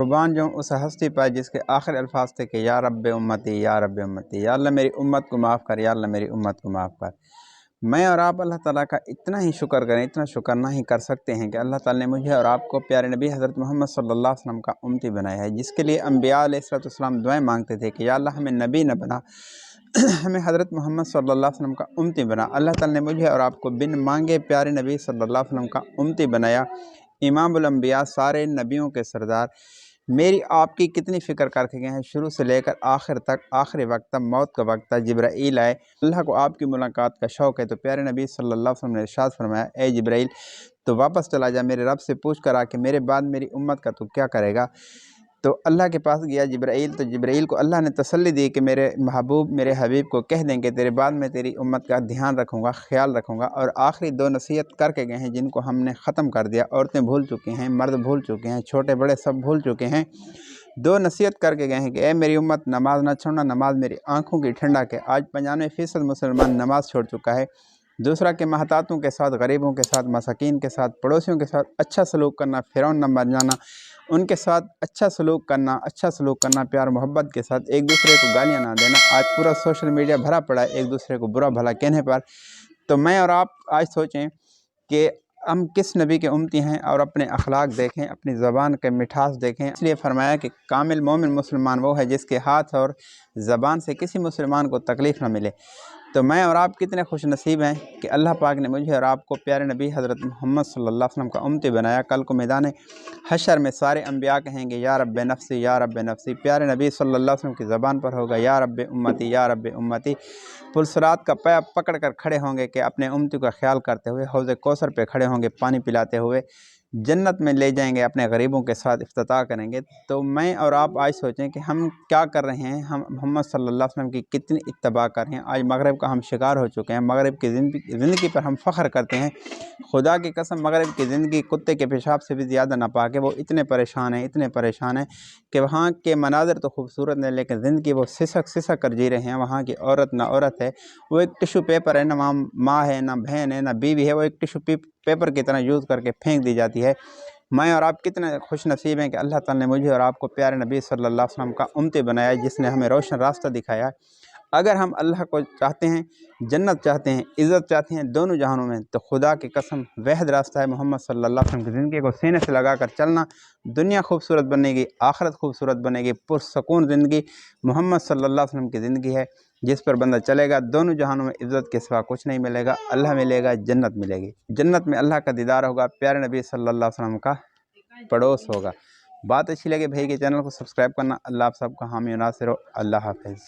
قربان جو اس ہستی پر جس کے آخری الفاظ تھے کہ یا رب امتی یا رب امتی، یا اللہ میری امت کو معاف کر، یا اللہ میری امت کو معاف کر۔ میں اور آپ اللہ تعالیٰ کا اتنا ہی شکر کریں، اتنا شکر نہ ہی کر سکتے ہیں کہ اللہ تعالیٰ نے مجھے اور آپ کو پیارے نبی حضرت محمد صلی اللہ علیہ وسلم کا امتی بنایا ہے، جس کے لیے انبیاء علیہ السلام دعائیں مانگتے تھے کہ یا اللہ ہمیں نبی نہ بنا، ہمیں حضرت محمد صلی اللہ علیہ وسلم کا امتی بنا۔ اللہ تعالیٰ نے مجھے اور آپ کو بن مانگے پیارے نبی صلی اللہ علیہ وسلم کا امتی بنایا، امام الانبیاء، سارے نبیوں کے سردار۔ میری آپ کی کتنی فکر کر کے گئے ہیں، شروع سے لے کر آخر تک، آخری وقت تک، موت کا وقت تک جبرائیل آئے۔ اللہ کو آپ کی ملاقات کا شوق ہے تو پیارے نبی صلی اللہ علیہ وسلم نے ارشاد فرمایا، اے جبرائیل تو واپس چلا جا، میرے رب سے پوچھ کر آ کہ میرے بعد میری امت کا تو کیا کرے گا۔ تو اللہ کے پاس گیا جبرائیل، تو جبرائیل کو اللہ نے تسلی دی کہ میرے محبوب، میرے حبیب کو کہہ دیں کہ تیرے بعد میں تیری امت کا دھیان رکھوں گا، خیال رکھوں گا۔ اور آخری دو نصیحت کر کے گئے ہیں جن کو ہم نے ختم کر دیا، عورتیں بھول چکی ہیں، مرد بھول چکے ہیں، چھوٹے بڑے سب بھول چکے ہیں۔ دو نصیحت کر کے گئے ہیں کہ اے میری امت، نماز نہ چھوڑنا، نماز میری آنکھوں کی ٹھنڈک ہے۔ آج 95% مسلمان نماز چھوڑ چکا ہے۔ دوسرا کہ محتاطوں کے ساتھ، غریبوں کے ساتھ، مساکین کے ساتھ، پڑوسیوں کے ساتھ اچھا سلوک کرنا، فرعون نہ بن جانا، ان کے ساتھ اچھا سلوک کرنا، پیار محبت کے ساتھ، ایک دوسرے کو گالیاں نہ دینا۔ آج پورا سوشل میڈیا بھرا پڑا ہے ایک دوسرے کو برا بھلا کہنے پر۔ تو میں اور آپ آج سوچیں کہ ہم کس نبی کے امتی ہیں اور اپنے اخلاق دیکھیں، اپنی زبان کے مٹھاس دیکھیں۔ اس لیے فرمایا کہ کامل مومن مسلمان وہ ہے جس کے ہاتھ اور زبان سے کسی مسلمان کو تکلیف نہ ملے۔ تو میں اور آپ کتنے خوش نصیب ہیں کہ اللہ پاک نے مجھے اور آپ کو پیارے نبی حضرت محمد صلی اللہ علیہ وسلم کا امتی بنایا۔ کل کو میدان حشر میں سارے انبیاء کہیں گے یا رب نفسی یا رب نفسی، پیارے نبی صلی اللہ علیہ وسلم کی زبان پر ہوگا یا رب امتی یا رب امتی۔ پلسرات کا پیا پکڑ کر کھڑے ہوں گے کہ اپنے امتی کا خیال کرتے ہوئے، حوض کوثر پہ کھڑے ہوں گے پانی پلاتے ہوئے، جنت میں لے جائیں گے، اپنے غریبوں کے ساتھ افتتاح کریں گے۔ تو میں اور آپ آج سوچیں کہ ہم کیا کر رہے ہیں، ہم محمد صلی اللہ علیہ وسلم کی کتنی اتباع کر رہے ہیں۔ آج مغرب کا ہم شکار ہو چکے ہیں، مغرب کی زندگی پر ہم فخر کرتے ہیں۔ خدا کی قسم مغرب کی زندگی کتے کے پیشاب سے بھی زیادہ ناپاک ہے۔ وہ اتنے پریشان ہیں کہ وہاں کے مناظر تو خوبصورت ہیں لیکن زندگی وہ سسک کر جی رہے ہیں۔ وہاں کی عورت نہ عورت ہے، وہ ایک ٹشو پیپر ہے، نہ ماں ہے، نہ بہن ہے، نہ بیوی ہے، وہ ایک ٹشو پیپر کی طرح یوز کر کے پھینک دی جاتی ہے۔ میں اور آپ کتنے خوش نصیب ہیں کہ اللہ تعالیٰ نے مجھے اور آپ کو پیارے نبی صلی اللہ علیہ وسلم کا امتی بنایا، جس نے ہمیں روشن راستہ دکھایا۔ اگر ہم اللہ کو چاہتے ہیں، جنت چاہتے ہیں، عزت چاہتے ہیں دونوں جہانوں میں، تو خدا کی قسم واحد راستہ ہے محمد صلی اللہ علیہ وسلم کی زندگی کو سینے سے لگا کر چلنا۔ دنیا خوبصورت بنے گی، آخرت خوبصورت بنے گی، پرسکون زندگی محمد صلی اللہ علیہ وسلم کی زندگی ہے جس پر بندہ چلے گا دونوں جہانوں میں عزت کے سوا کچھ نہیں ملے گا، اللہ ملے گا، جنت ملے گی، جنت میں اللہ کا دیدار ہوگا، پیارے نبی صلی اللہ علیہ وسلم کا پڑوس ہوگا۔ بات اچھی لگے بھائی کے چینل کو سبسکرائب کرنا۔ اللہ آپ سب کا حامی و ناصر ہو۔ اللہ حافظ۔